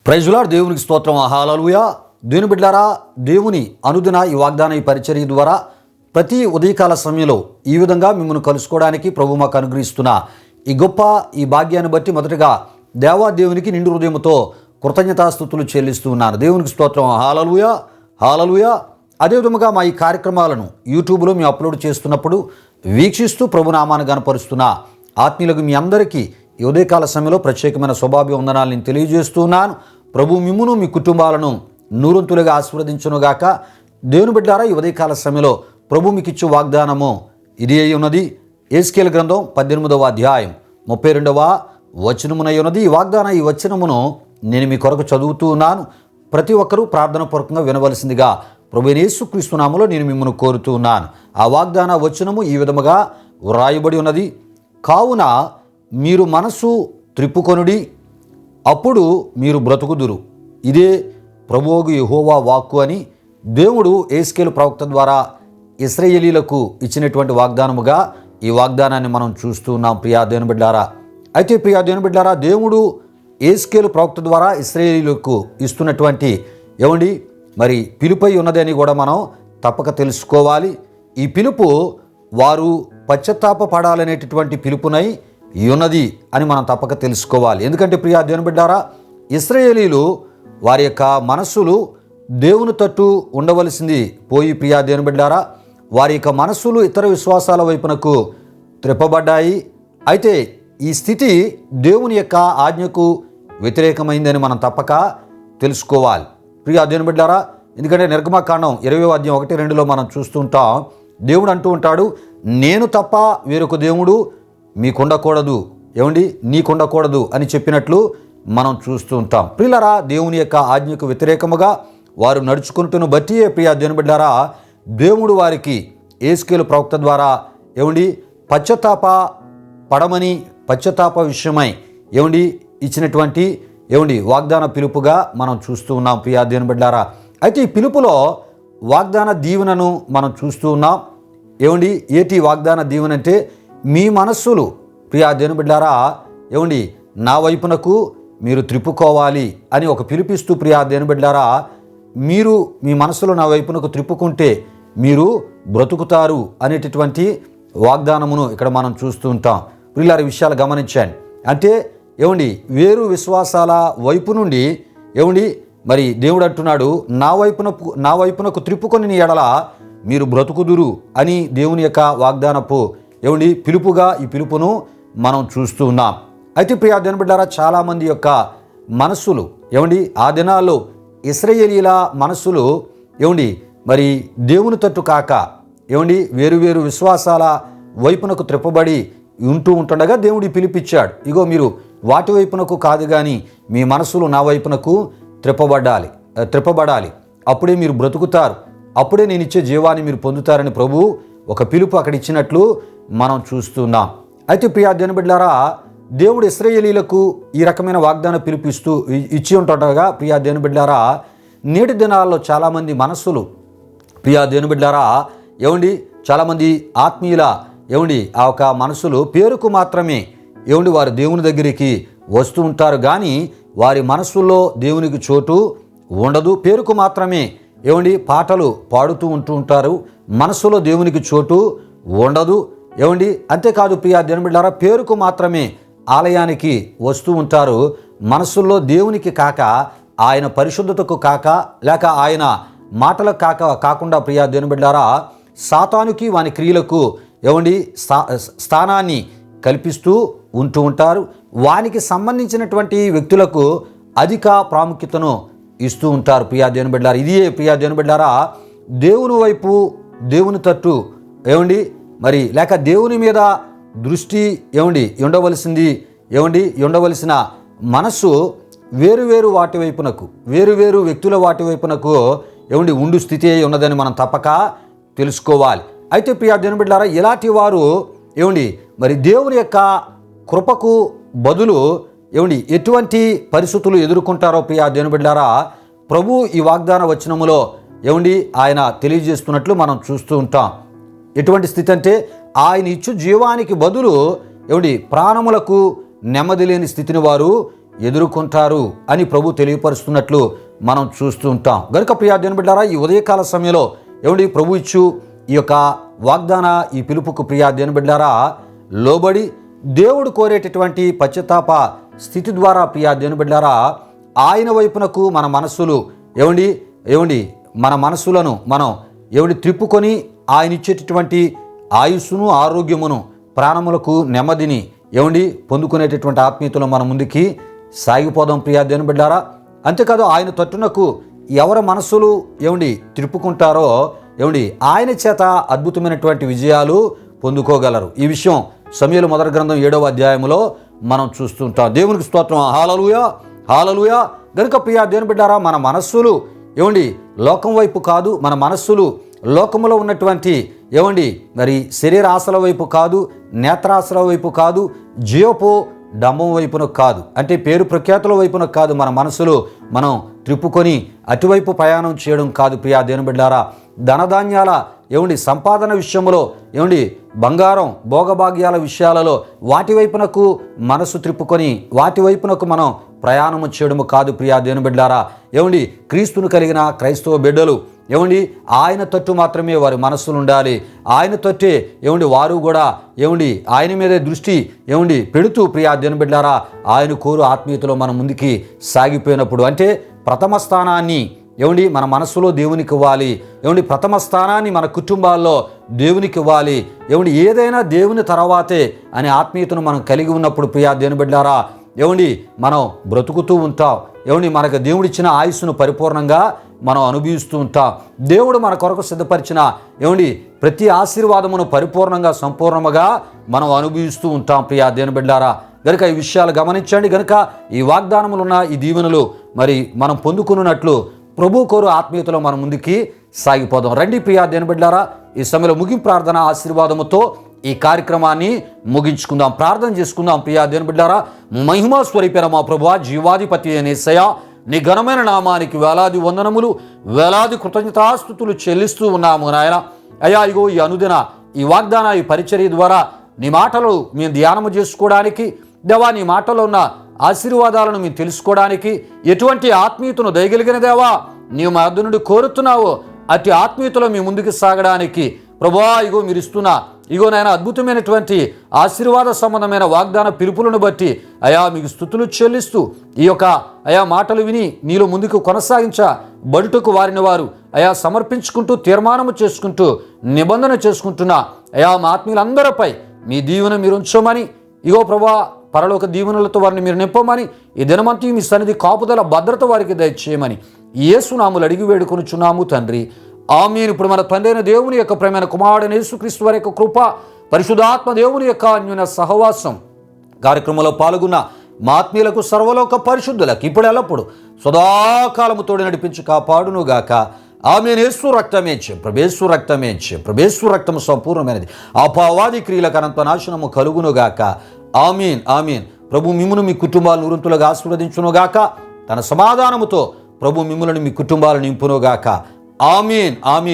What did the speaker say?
Praise lord. దేవునికి స్తోత్రం. హల్లెలూయా. దేవుని బిడ్డలారా, దేవుని అనుదిన ఈ వాగ్దాన ఈ పరిచర్య ద్వారా ప్రతి ఉదయకాల సమయంలో ఈ విధంగా మిమ్మల్ని కలుసుకోవడానికి ప్రభు మాకు అనుగ్రహిస్తున్న ఈ భాగ్యాన్ని బట్టి మొదటగా దేవునికి నిండు హృదయంతో కృతజ్ఞతాస్తుతులు చెల్లిస్తూ ఉన్నాను. దేవునికి స్తోత్రం. హల్లెలూయా, హల్లెలూయా. అదేవిధంగా మా ఈ కార్యక్రమాలను యూట్యూబ్లో మేము అప్లోడ్ చేస్తున్నప్పుడు వీక్షిస్తూ ప్రభునామాన్ని గణపరుస్తున్న ఆత్మీయులకు మీ అందరికీ ఈ ఉదయకాల సమయంలో ప్రత్యేకమైన శుభాభివందనాలు నేను తెలియజేస్తూ ఉన్నాను. ప్రభు మిమ్మును మీ కుటుంబాలను నూరంతులుగా ఆశీర్వదించునుగాక. దేవుని బిడ్డారా, ఈ ఉదయకాల సమయంలో ప్రభు మీకు ఇచ్చే వాగ్దానము ఇది అయి ఉన్నది. యేస్కేలు గ్రంథం 18వ అధ్యాయం 32వ వచనమునై ఉన్నది. ఈ వచనమును నేను మీ కొరకు చదువుతూ ఉన్నాను. ప్రతి ఒక్కరూ ప్రార్థన పూర్వకంగా వినవలసిందిగా ప్రభు యేసుక్రీస్తు నామములో నేను మిమ్మల్ని కోరుతూ ఉన్నాను. ఆ వాగ్దాన వచనము ఈ విధముగా వ్రాయబడి ఉన్నది. కావున మీరు మనసు త్రిప్పుకొనుడి, అప్పుడు మీరు బ్రతుకుదురు. ఇదే ప్రభువు యెహోవా వాక్కు అని దేవుడు యేస్కేలు ప్రవక్త ద్వారా ఇశ్రాయేలీలకు ఇచ్చినటువంటి వాగ్దానముగా ఈ వాగ్దానాన్ని మనం చూస్తూ ఉన్నాం. ప్రియా దేవుని బిడ్డారా, అయితే ప్రియా దేవుని బిడ్డారా, దేవుడు యేస్కేలు ప్రవక్త ద్వారా ఇశ్రాయేలీలకు ఇస్తున్నటువంటి మరి పిలుపై ఉన్నది అని కూడా మనం తప్పక తెలుసుకోవాలి. ఈ పిలుపు వారు పశ్చాత్తాప పడాలనేటటువంటి పిలుపునై ఉన్నది అని మనం తప్పక తెలుసుకోవాలి. ఎందుకంటే ప్రియా దేవుని బిడ్డారా, ఇశ్రాయేలీలు వారి యొక్క మనస్సులు దేవుని తట్టు ఉండవలసింది పోయి ప్రియా దేవుని బిడ్డారా, వారి యొక్క మనస్సులు ఇతర విశ్వాసాల వైపునకు త్రిప్పబడ్డాయి. అయితే ఈ స్థితి దేవుని యొక్క ఆజ్ఞకు వ్యతిరేకమైందని మనం తప్పక తెలుసుకోవాలి. ప్రియా దేవుని బిడ్డారా, ఎందుకంటే నిర్గమకాండం 20వ అధ్యాయం 1-2లో మనం చూస్తుంటాం. దేవుడు అంటూ ఉంటాడు, నేను తప్ప వేరొక దేవుడు మీకుండకూడదు, నీకుండకూడదు అని చెప్పినట్లు మనం చూస్తూ ఉంటాం. ప్రియులారా, దేవుని యొక్క ఆజ్ఞకు వ్యతిరేకముగా వారు నడుచుకుంటున్న బట్టి ప్రియా దేవుని బిడ్డారా, దేవుడు వారికి యేస్కేలు ప్రవక్త ద్వారా పశ్చాత్తాప పడమని పశ్చాత్తాప విషయమై ఇచ్చినటువంటి వాగ్దాన పిలుపుగా మనం చూస్తూ ఉన్నాం. ప్రియా దేవుని బిడ్డారా, అయితే ఈ పిలుపులో వాగ్దాన దీవెనను మనం చూస్తూ ఉన్నాం. ఏటి వాగ్దాన దీవెన అంటే, మీ మనస్సులు ప్రియా దేవుని బిడ్డారా నా వైపునకు మీరు త్రిప్పుకోవాలి అని ఒక పిలిపిస్తూ ప్రియా దేవుని బిడ్డారా, మీరు మీ మనసులో నా వైపునకు త్రిప్పుకుంటే మీరు బ్రతుకుతారు అనేటటువంటి వాగ్దానమును ఇక్కడ మనం చూస్తూ ఉంటాం. ప్రియులారి విషయాలు గమనించండి. అంటే వేరు విశ్వాసాల వైపు నుండి మరి దేవుడు అంటున్నాడు, నా వైపునకు త్రిప్పుకొని ఎడల మీరు బ్రతుకుదురు అని దేవుని యొక్క వాగ్దానపు పిలుపుగా ఈ పిలుపును మనం చూస్తూ ఉన్నాం. అయితే ప్రియా దేవుని బిడ్డారా, చాలామంది యొక్క మనస్సులు ఆ దినాల్లో ఇశ్రాయేలీల మనస్సులు మరి దేవుని తట్టు కాక వేరు విశ్వాసాల వైపునకు త్రిప్పబడి ఉంటుండగా దేవుడి పిలిపిచ్చాడు. ఇగో మీరు వాటి వైపునకు కాదు కానీ మీ మనస్సులు నా వైపునకు త్రిప్పబడాలి, అప్పుడే మీరు బ్రతుకుతారు, అప్పుడే నేను ఇచ్చే జీవాన్ని మీరు పొందుతారని ప్రభు ఒక పిలుపు అక్కడ ఇచ్చినట్లు మనం చూస్తున్నాం. అయితే ప్రియా దేవుని బిడ్డలారా, దేవుడు ఇశ్రాయేలీలకు ఈ రకమైన వాగ్దాన పిలుపు ఇచ్చి ఉంటుండగా ప్రియా దేవుని బిడ్డలారా, నేటి దినాల్లో చాలామంది మనస్సులు ప్రియా దేవుని బిడ్డలారా చాలామంది ఆత్మీయుల ఆ ఒక మనసులు పేరుకు మాత్రమే వారు దేవుని దగ్గరికి వస్తూ ఉంటారు, కానీ వారి మనస్సుల్లో దేవునికి చోటు ఉండదు. పేరుకు మాత్రమే పాటలు పాడుతూ ఉంటారు, మనస్సులో దేవునికి చోటు ఉండదు. అంతేకాదు ప్రియా దేవుని బిడ్డలారా, పేరుకు మాత్రమే ఆలయానికి వస్తూ ఉంటారు, మనస్సుల్లో దేవునికి కాక, ఆయన పరిశుద్ధతకు కాక, లేక ఆయన మాటలకు కాకుండా ప్రియా దేవుని బిడ్డలారా, సాతానుకి వాని క్రియలకు స్థానాన్ని కల్పిస్తూ ఉంటారు. వానికి సంబంధించినటువంటి వ్యక్తులకు అధిక ప్రాముఖ్యతను ఇస్తూ ఉంటారు. ప్రియా దేవుని బిడ్డలారా, ఇదే ప్రియా దేవుని బిడ్డలారా, దేవుని వైపు దేవుని తట్టు మరి లేక దేవుని మీద దృష్టి ఉండవలసిన మనస్సు వేరు వాటి వైపునకు వేరు వ్యక్తుల వాటి వైపునకు ఉండు స్థితి అయి ఉన్నదని మనం తప్పక తెలుసుకోవాలి. అయితే ప్రియా దేవుని బిడ్డలారా, ఇలాంటి వారు మరి దేవుని యొక్క కృపకు బదులు ఎటువంటి పరిస్థితులు ఎదుర్కొంటారో ప్రియా దేవుని బిడ్డలారా, ప్రభు ఈ వాగ్దాన వచనములో ఆయన తెలియజేస్తున్నట్లు మనం చూస్తూ ఉంటాం. ఎటువంటి స్థితి అంటే, ఆయన ఇచ్చు జీవానికి బదులు ప్రాణములకు నెమ్మది లేని స్థితిని వారు ఎదుర్కొంటారు అని ప్రభు తెలియపరుస్తున్నట్లు మనం చూస్తూ ఉంటాం. గనుక ప్రియా దేవుని బిడ్డలారా, ఈ ఉదయకాల సమయంలో ఏమండి ప్రభు ఇచ్చు ఈ యొక్క వాగ్దాన ఈ పిలుపుకు ప్రియా దేవుని బిడ్డలారా లోబడి దేవుడు కోరేటటువంటి పశ్చాత్తాప స్థితి ద్వారా ప్రియా దేవుని బిడ్డలారా ఆయన వైపునకు మన మనస్సులు ఏమండి మన మనస్సులను మనం త్రిప్పుకొని ఆయన ఇచ్చేటటువంటి ఆయుస్సును ఆరోగ్యమును ప్రాణములకు నెమ్మదిని పొందుకునేటటువంటి ఆత్మీయతలో మన ముందుకి సాగిపోదాం ప్రియా దేవుని బిడ్డలారా. అంతేకాదు ఆయన తట్టునకు ఎవరి మనస్సులు త్రిప్పుకుంటారో ఆయన చేత అద్భుతమైనటువంటి విజయాలు పొందుకోగలరు. ఈ విషయం సమూయేలు మొదటి గ్రంథం 7వ అధ్యాయంలో మనం చూస్తుంటాం. దేవునికి స్తోత్రం, హల్లెలూయా హల్లెలూయా. గనుక ప్రియా దేవుని బిడ్డలారా, మన మనస్సులు లోకం వైపు కాదు, మన మనస్సులు లోకములో ఉన్నటువంటి మరి శరీర ఆశల వైపు కాదు, నేత్రాశల వైపు కాదు, జియోపో డంబం వైపున కాదు, అంటే పేరు ప్రఖ్యాతుల వైపున కాదు, మన మనసులు మనం త్రిప్పుకొని అటువైపు ప్రయాణం చేయడం కాదు ప్రియా దేవుని బిడ్డలారా. ధనధాన్యాల సంపాదన విషయంలో బంగారం భోగభాగ్యాల విషయాలలో వాటి వైపునకు మనసు త్రిప్పుకొని వాటి వైపునకు మనం ప్రయాణము చేయడము కాదు ప్రియా దేవుని బిడ్డలారా. క్రీస్తును కలిగిన క్రైస్తవ బిడ్డలు ఆయన తట్టు మాత్రమే వారి మనస్సులు ఉండాలి. ఆయన తట్టే వారు కూడా ఆయన మీదే దృష్టి పెడుతూ ప్రియా దేవుని బిడ్డలారా ఆయన కోరు ఆత్మీయతలో మనం ముందుకి సాగిపోయినప్పుడు, అంటే ప్రథమ స్థానాన్ని మన మనస్సులో దేవునికి ఇవ్వాలి, ప్రథమ స్థానాన్ని మన కుటుంబాల్లో దేవునికి ఇవ్వాలి, ఏదైనా దేవుని తర్వాతే అనే ఆత్మీయతను మనం కలిగి ఉన్నప్పుడు ప్రియా దేవుని బిడ్డలారా మనం బ్రతుకుతూ ఉంటాం. మనకు దేవుడిచ్చిన ఆయుస్సును పరిపూర్ణంగా మనం అనుభవిస్తూ ఉంటాం. దేవుడు మన కొరకు సిద్ధపరిచిన ప్రతి ఆశీర్వాదమును పరిపూర్ణంగా సంపూర్ణముగా మనం అనుభవిస్తూ ఉంటాం ప్రియా దేవుని బిడ్డలారా. గనుక ఈ విషయాలు గమనించండి. గనుక ఈ వాగ్దానములున్న ఈ దీవెనలు మరి మనం పొందుకున్నట్లు ప్రభు కోరు ఆత్మీయతలో మనం ముందుకి సాగిపోదాం. రండి ప్రియా దేవుని బిడ్డలారా, ఈ సమయంలో ముగింపు ప్రార్థన ఆశీర్వాదముతో ఈ కార్యక్రమాన్ని ముగించుకుందాం. ప్రార్థన చేసుకుందాం. ప్రియా దేవుని బిడ్డలారా, మహిమా స్వరూపైన మా ప్రభువా, జీవాధిపతి అయిన యేసయ్యా, నీ ఘనమైన నామానికి వేలాది వందనములు, వేలాది కృతజ్ఞతాస్తుతులు చెల్లిస్తూ ఉన్నాము నాయన. అయ్యా, ఇగో ఈ అనుదిన ఈ వాగ్దాన ఈ పరిచర్య ద్వారా నీ మాటలు మేము ధ్యానము చేసుకోవడానికి, దేవా నీ మాటలో ఉన్న ఆశీర్వాదాలను మేము తెలుసుకోవడానికి, ఎటువంటి ఆత్మీయతను దయగలిగిన దేవా నీవు మా యొద్ద నుండి కోరుతున్నావో అట్టి ఆత్మీయతలో మీ ముందుకు సాగడానికి ప్రభువా ఇగో మీరు ఇస్తున్న నాయన అద్భుతమైనటువంటి ఆశీర్వాద సంబంధమైన వాగ్దాన పిలుపులను బట్టి అయా మీకు స్తుతులు చెల్లిస్తూ ఈ యొక్క మాటలు విని నీలో ముందుకు కొనసాగించబడుటకు వారిని వారు సమర్పించుకుంటూ తీర్మానము చేసుకుంటూ నిబంధన చేసుకుంటున్న మా ఆత్మీయులందరిపై మీ దీవెన మీరు ఉంచమని, ఇగో ప్రభువా పరలోక దీవెనలతో వారిని మీరు నింపమని, ఈ దినమంతా మీ సన్నిధి కాపుదల భద్రత వారికి దయచేయమని యేసు నామములో అడిగి వేడుకొనుచున్నాము తండ్రి, ఆమేన్. ఇప్పుడు మన తండ్రి అయిన దేవుని యొక్క ప్రేమైన కుమారుడైన యేసుక్రీస్తు వారి యొక్క కృప, పరిశుద్ధాత్మ దేవుని యొక్క అన్యోన్య సహవాసం కార్యక్రమంలో పాల్గొన్న మా ఆత్మీయులకు సర్వలోక పరిశుద్ధులకు ఇప్పుడు ఎల్లప్పుడు సదాకాలము తోడు నడిపించి కాపాడునుగాక. ఆమేన్. యేసు రక్తమే ప్రభేశ్వ రక్తమే ప్రభేశ్వ రక్తము సంపూర్ణమైనది, అపవాది క్రియలకు అనంత నాశనము కలుగునుగాక. ఆమేన్ ఆమేన్. ప్రభు మిమ్మును మీ కుటుంబాలను నూరంతులుగా ఆశీర్వదించునుగాక. తన సమాధానముతో ప్రభు మిమ్ములను మీ కుటుంబాలను నింపునుగాక. ఆమేన్ ఆమేన్.